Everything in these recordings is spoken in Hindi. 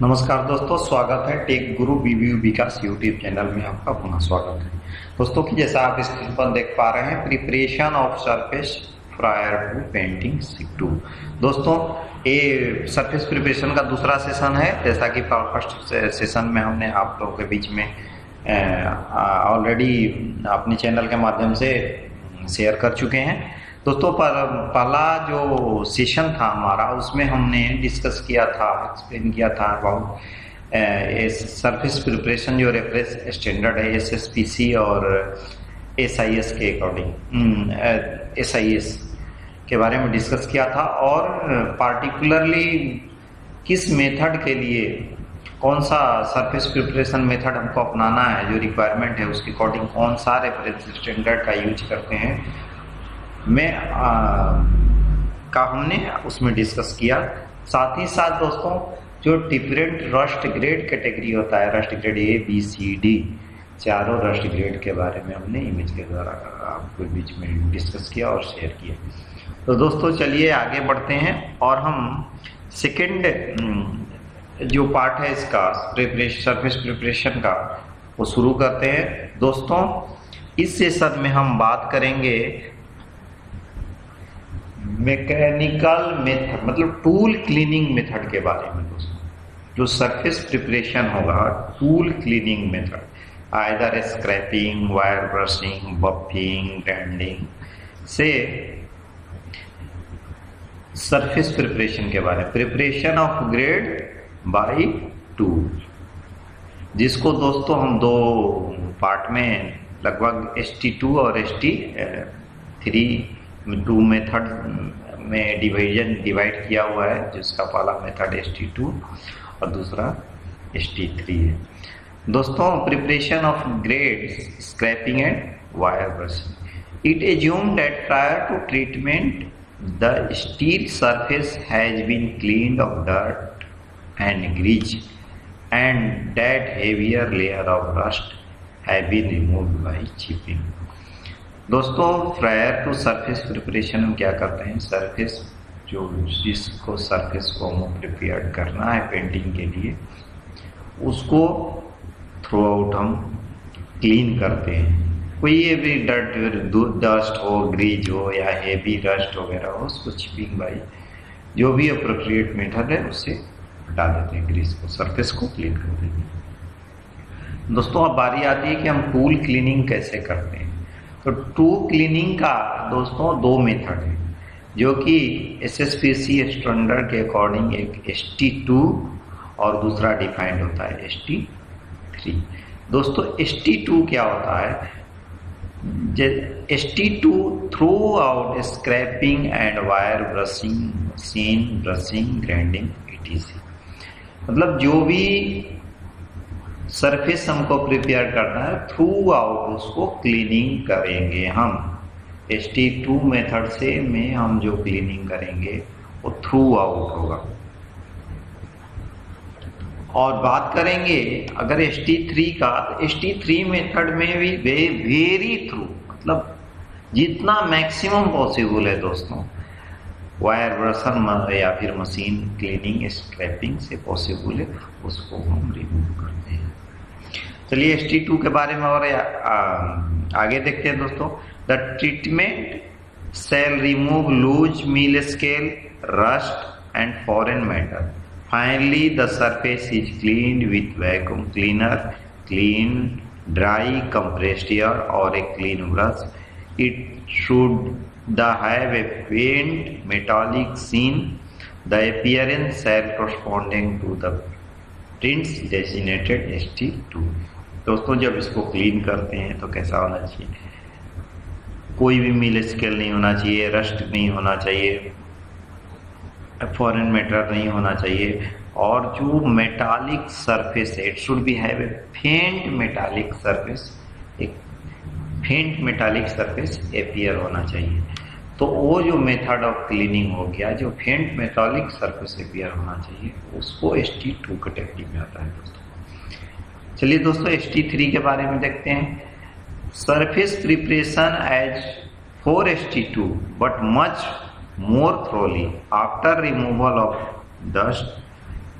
नमस्कार दोस्तों, स्वागत है टेक गुरु बीबीयू विकास यूट्यूब चैनल में आपका पुनः स्वागत है। दोस्तों की जैसा आप स्क्रीन पर देख पा रहे हैं, preparation of surface prior to painting sheet 2। दोस्तों ये सरफेस प्रिपरेशन का दूसरा सेशन है। जैसा कि फर्स्ट सेशन में हमने आप लोगों के बीच में ऑलरेडी अपने चैनल के माध्यम से शेयर कर चुके हैं। दोस्तों पहला जो सेशन था हमारा, उसमें हमने डिस्कस किया था, एक्सप्लेन किया था अबाउट सरफेस प्रिपरेशन जो रेफरेंस स्टैंडर्ड है SSPC और SIS के अकॉर्डिंग SIS के बारे में डिस्कस किया था, और पार्टिकुलरली किस मेथड के लिए कौन सा सरफेस प्रिपरेशन मेथड हमको अपनाना है, जो रिक्वायरमेंट है उसके अकॉर्डिंग कौन सा रेफरेंस स्टैंडर्ड का यूज करते हैं हमने उसमें डिस्कस किया। साथ ही साथ दोस्तों जो डिफरेंट रस्ट ग्रेड कैटेगरी होता है, रस्ट ग्रेड ABCD, चारों रस्ट ग्रेड के बारे में हमने इमेज के द्वारा आपके बीच में डिस्कस किया और शेयर किया। तो दोस्तों चलिए आगे बढ़ते हैं और हम सेकेंड जो पार्ट है इसका सरफेस प्रिपरेशन का वो शुरू करते हैं। दोस्तों इस सेशन में हम बात करेंगे मैकेनिकल मेथड, मतलब टूल क्लीनिंग मेथड के बारे में। दोस्तों जो सरफेस प्रिपरेशन होगा, tool cleaning method, either scraping, wire brushing, buffing, grinding से सरफेस प्रिपरेशन के बारे में, preparation of grade by tool, जिसको दोस्तों हम दो पार्ट में लगभग ST2 और ST3 टू मेथड में डिवाइड किया हुआ है, जिसका पहला मेथड ST2 और दूसरा ST3 है। दोस्तों preparation of grade scraping and wire brushing, it assume that prior to treatment the steel surface has been cleaned off dirt and grease and that heavier layer of rust have been removed by chipping. दोस्तों प्रायर टू सरफेस प्रिपरेशन हम क्या करते हैं, सरफेस जिसको सरफेस को हम प्रिपेयर करना है पेंटिंग के लिए, उसको थ्रू आउट हम क्लीन करते हैं। कोई ये भी डस्ट हो, ग्रीज हो या हेवी रस्ट वगैरह हो, उसको चिपिंग बाई जो भी अप्रोप्रिएट मेथड है उससे हटा देते हैं, ग्रीज को, सरफेस को क्लीन कर देते हैं। दोस्तों अब बारी आती है कि हम टूल क्लीनिंग कैसे करते हैं। तो टूल क्लीनिंग का दोस्तों दो मेथड है, जो कि SSPC स्टैंडर्ड के अकॉर्डिंग एक ST2 और दूसरा डिफाइंड होता है ST3। दोस्तों ST2 क्या होता है, ST2 throughout scraping and wire brushing, machine brushing, grinding etc, मतलब जो भी सरफेस हमको प्रिपेयर करना है थ्रू आउट उसको क्लीनिंग करेंगे हम। ST2 मेथड से में हम जो क्लीनिंग करेंगे वो थ्रू आउट होगा। और बात करेंगे अगर ST3 का, तो ST3 मेथड में भी वेरी थ्रू, मतलब जितना मैक्सिमम पॉसिबल है दोस्तों, वायर ब्रशर या फिर मशीन क्लीनिंग स्क्रैपिंग से पॉसिबल है, उसको हम रिमूव करते हैं। चलिए ST2 के बारे में और आगे देखते हैं दोस्तों। The treatment shall remove loose mill scale, rust and foreign matter. Finally the surface is cleaned with vacuum cleaner, clean dry compressed air और a clean brush. It should have a faint metallic sheen. The appearance shall corresponding to the prints designated ST2। दोस्तों जब इसको क्लीन करते हैं तो कैसा होना चाहिए, कोई भी मिल स्केल नहीं होना चाहिए, रस्ट नहीं होना चाहिए, फॉरेन मैटर नहीं होना चाहिए, और जो मेटालिक सरफेस है, it should be have a फेंट मेटालिक सरफेस, एक फेंट मेटालिक सरफेस अपीयर होना चाहिए। तो वो जो मेथड ऑफ क्लीनिंग हो गया, जो फेंट मेटालिक सरफेस अपीयर होना चाहिए, उसको ST2 कैटेगरी में आता है दोस्तों। चलिए दोस्तों ST3 के बारे में देखते हैं। Surface preparation as for ST2 but much more thoroughly after removal of dust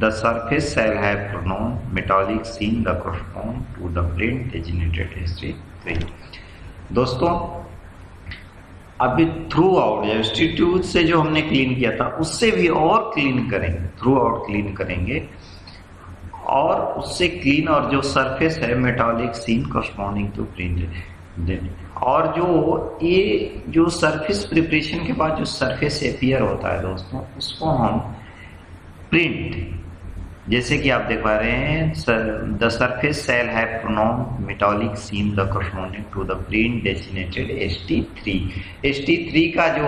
the surface shall have pronoun metallic sheen the correspond to the plane designated ST3। दोस्तों अभी थ्रू आउट ST2 से जो हमने क्लीन किया था उससे भी और क्लीन करेंगे, थ्रू आउट क्लीन करेंगे और उससे क्लीन, और जो सरफेस है metallic sheen corresponding to plane, और जो ये जो सरफेस प्रिपरेशन के बाद जो सरफेस एपियर होता है दोस्तों, उसको हम प्रिंट, जैसे कि आप देख पा रहे हैं, the surface shall have pronoun metallic sheen the corresponding to the plane designated ST3। ST3 का जो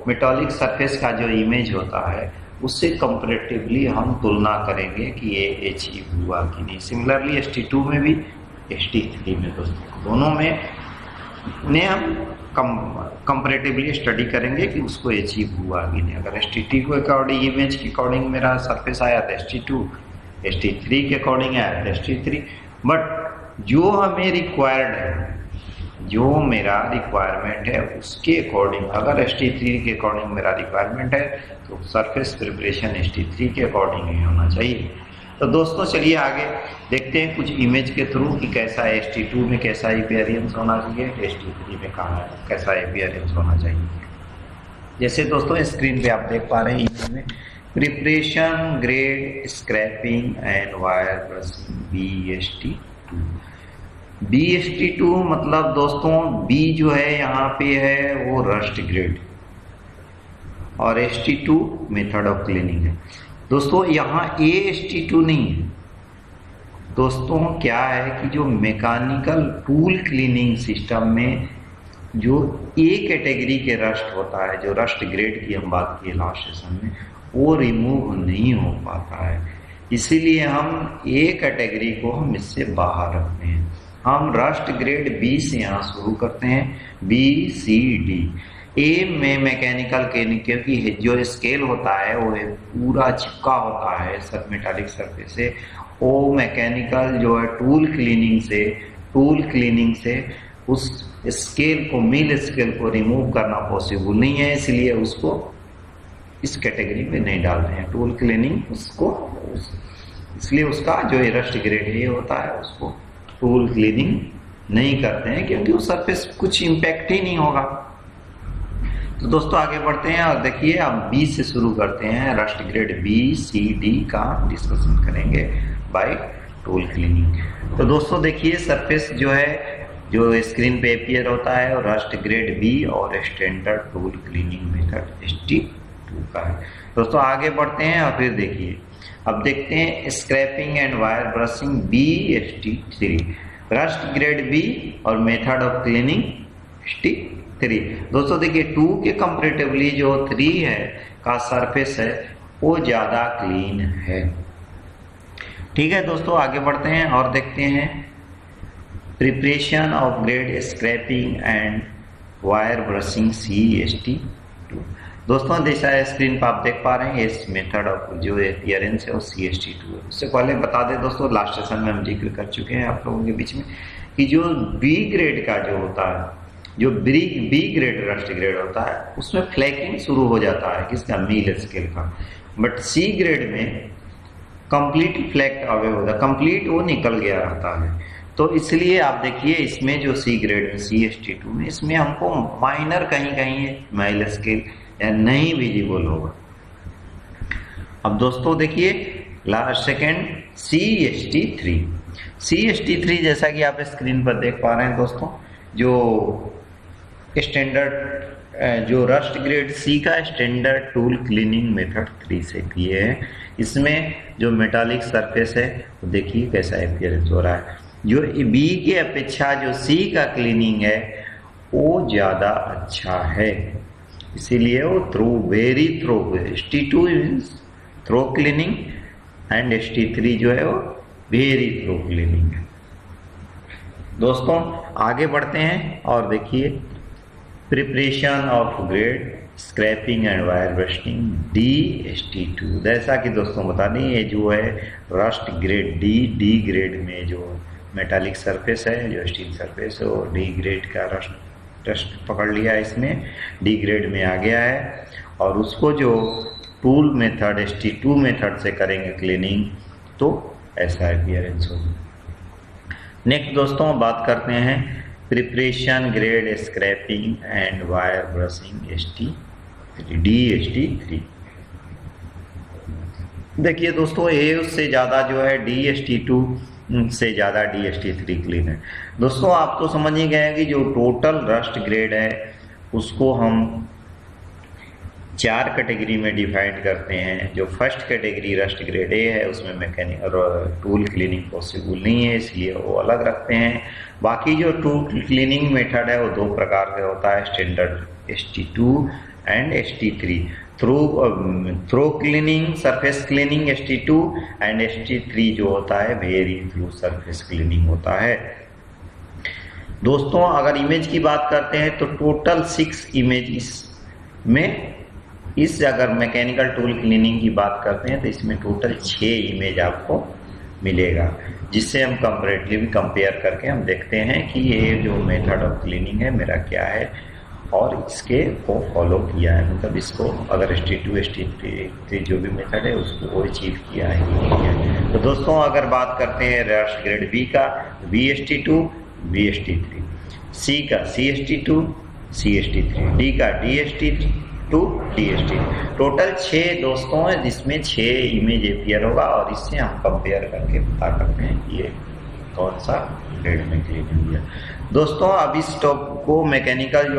मेटालिक सरफेस का जो इमेज होता है उससे कंपैरेटिवली हम तुलना करेंगे कि ये अचीव हुआ कि नहीं। सिमिलरली ST2 में भी ST3 में दोस्तों दोनों में हम कंपैरेटिवली स्टडी करेंगे कि उसको अचीव हुआ कि नहीं। अगर ST2 के अकॉर्डिंग इमेज के अकॉर्डिंग मेरा सरफेस आया तो ST2, ST3 के अकॉर्डिंग आया तो ST3, बट जो हमें रिक्वायर्ड है, जो मेरा रिक्वायरमेंट है उसके अकॉर्डिंग, अगर ST3 के अकॉर्डिंग मेरा रिक्वायरमेंट है तो सरफेस प्रिपरेशन ST3 के अकॉर्डिंग ही होना चाहिए। तो दोस्तों चलिए आगे देखते हैं कुछ इमेज के थ्रू कि कैसा ST2 में कैसा अपीयरेंस होना चाहिए, ST3 में कहाँ कैसा अपीयरेंस होना चाहिए। जैसे दोस्तों स्क्रीन पे आप देख पा रहे हैं इमेज में, preparation grade scraping and wire brushing BST2 मतलब दोस्तों B जो है यहाँ पे है वो रस्ट ग्रेड और ST2 मेथड ऑफ क्लीनिंग है। दोस्तों यहाँ AST2 नहीं है दोस्तों, क्या है कि जो मैकेनिकल टूल क्लीनिंग सिस्टम में जो A कैटेगरी के रस्ट होता है, जो रस्ट ग्रेड की हम बात किए लास्ट सेशन में, वो रिमूव नहीं हो पाता है, इसीलिए हम A कैटेगरी को हम इससे बाहर रखते हैं। हम रस्ट ग्रेड B से यहाँ शुरू करते हैं, B C D। ए में मैकेनिकल क्योंकि जो स्केल होता है वो पूरा चिपका होता है सब मेटालिक सरफेस से, वो मैकेनिकल जो है टूल क्लीनिंग से उस स्केल को, मिल स्केल को रिमूव करना पॉसिबल नहीं है, इसलिए उसको इस कैटेगरी में नहीं डालते हैं टूल क्लीनिंग उसको, इसलिए उसका जो रस्ट ग्रेड ये होता है उसको टूल क्लीनिंग नहीं करते हैं क्योंकि उस सरफेस कुछ इम्पैक्ट ही नहीं होगा। तो दोस्तों आगे बढ़ते हैं और देखिए अब B से शुरू करते हैं, rust grade B C D का डिस्कशन करेंगे बाय टूल क्लीनिंग। तो दोस्तों देखिए सरफेस जो है जो स्क्रीन पे अपीयर होता है और रस्ट ग्रेड B और standard tool cleaning method ST2 का है। दोस्तों आगे बढ़ते हैं और फिर देखिए अब देखते हैं scraping and wire brushing BST3, rust grade B और मेथड ऑफ क्लीनिंग ST3। दोस्तों देखिए 2 के कंपैरेटिवली जो 3 है का सरफेस है वो ज्यादा क्लीन है। ठीक है दोस्तों आगे बढ़ते हैं और देखते हैं preparation of grade scraping and wire brushing CST2। दोस्तों जैसा स्क्रीन पर आप देख पा रहे हैं इस मेथड ऑफ जो अपीयरेंस है वो CST2 है। उससे पहले बता दें दोस्तों, लास्ट सेशन में हम जिक्र कर चुके हैं आप लोगों के बीच में कि जो B ग्रेड का जो होता है, जो B ग्रेड रस्ट ग्रेड होता है उसमें फ्लैकिंग शुरू हो जाता है किसका, मील स्केल का, बट C ग्रेड में कंप्लीट फ्लैक्ट अवे होता है, कंप्लीट वो निकल गया रहता है। तो इसलिए आप देखिए इसमें जो C ग्रेड में CST2 में इसमें हमको माइनर कहीं कहीं मील स्केल या नहीं विजिबल होगा। अब दोस्तों देखिए लास्ट सेकेंड CST3 जैसा कि आप स्क्रीन पर देख पा रहे हैं दोस्तों, जो स्टैंडर्ड जो रस्ट ग्रेड C का स्टैंडर्ड टूल क्लीनिंग मेथड 3 से किए हैं। इसमें जो मेटालिक सरफेस है वो देखिए कैसा अपीयरेंस हो रहा है, जो B के अपेक्षा जो C का क्लीनिंग है वो ज़्यादा अच्छा है, इसीलिए वो throw ST2 throw cleaning and ST3 जो है वो वेरी थ्रो क्लीनिंग है। दोस्तों आगे बढ़ते हैं और देखिए preparation of grade scraping and wire brushing DST2। जैसा कि दोस्तों बता दें ये जो है रस्ट ग्रेड D ग्रेड में जो मेटालिक सरफेस है, जो स्टील सरफेस है वो D ग्रेड का रस्ट पकड़ लिया है, इसमें D ग्रेड में आ गया है और उसको जो टूल मेथड ST2 मेथड से करेंगे क्लीनिंग तो ऐसा अपीयरेंस होगा। नेक्स्ट दोस्तों बात करते हैं preparation, grade, scraping and wire brushing DST3। देखिए दोस्तों ए उससे ज़्यादा जो है DST2 से ज़्यादा DST3 क्लीन है। दोस्तों आप तो समझ ही गए कि जो टोटल रस्ट ग्रेड है उसको हम 4 कैटेगरी में डिवाइड करते हैं। जो first category rust grade A है उसमें मैकेनिकल टूल क्लीनिंग पॉसिबल नहीं है, इसलिए वो अलग रखते हैं। बाकी जो टूल क्लीनिंग मेथड है वो 2 प्रकार से होता है, standard ST2 and ST3। Throw cleaning, surface cleaning ST2 and ST3 जो होता है वेरी थ्रू सरफेस क्लीनिंग होता है। दोस्तों अगर इमेज की बात करते हैं तो टोटल 6 इमेज इसमें अगर मैकेनिकल टूल क्लीनिंग की बात करते हैं तो इसमें टोटल 6 इमेज आपको मिलेगा, जिससे हम कंपैरेटिवली कंपेयर करके हम देखते हैं कि ये जो मेथड ऑफ क्लीनिंग है मेरा क्या है और इसके को फॉलो किया है, मतलब इसको अगर ST2 ST3 जो भी मेथड है उसको वो अचीव किया है कि नहीं है। तो दोस्तों अगर बात करते हैं रस्ट ग्रेड बी का, BST2 BST3, सी का CST2 CST3, डी का DST2 DST। टोटल 6 दोस्तों है जिसमें 6 इमेज अपीयर होगा और इससे हम कंपेयर करके पता करते हैं कि ये कौन सा ग्रेड में क्लीनिंग है। दोस्तों अब इस टॉपिक को मैकेनिकल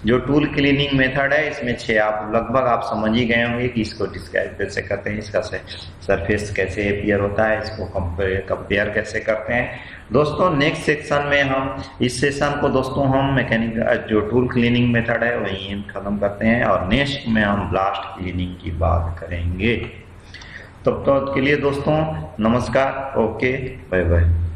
जो टूल क्लीनिंग मेथड है इसमें 6 आप लगभग आप समझ ही गए होंगे कि इसको डिस्क्राइब कैसे करते हैं, इसका सरफेस कैसे अपीयर होता है, इसको कंपेयर कैसे करते हैं। दोस्तों नेक्स्ट सेक्शन में हम इस सेशन को दोस्तों हम मैकेनिकल जो टूल क्लीनिंग मेथड है वहीं खत्म करते हैं और नेक्स्ट में हम ब्लास्ट क्लीनिंग की बात करेंगे। तब तक के लिए दोस्तों नमस्कार, ओके, बाय बाय।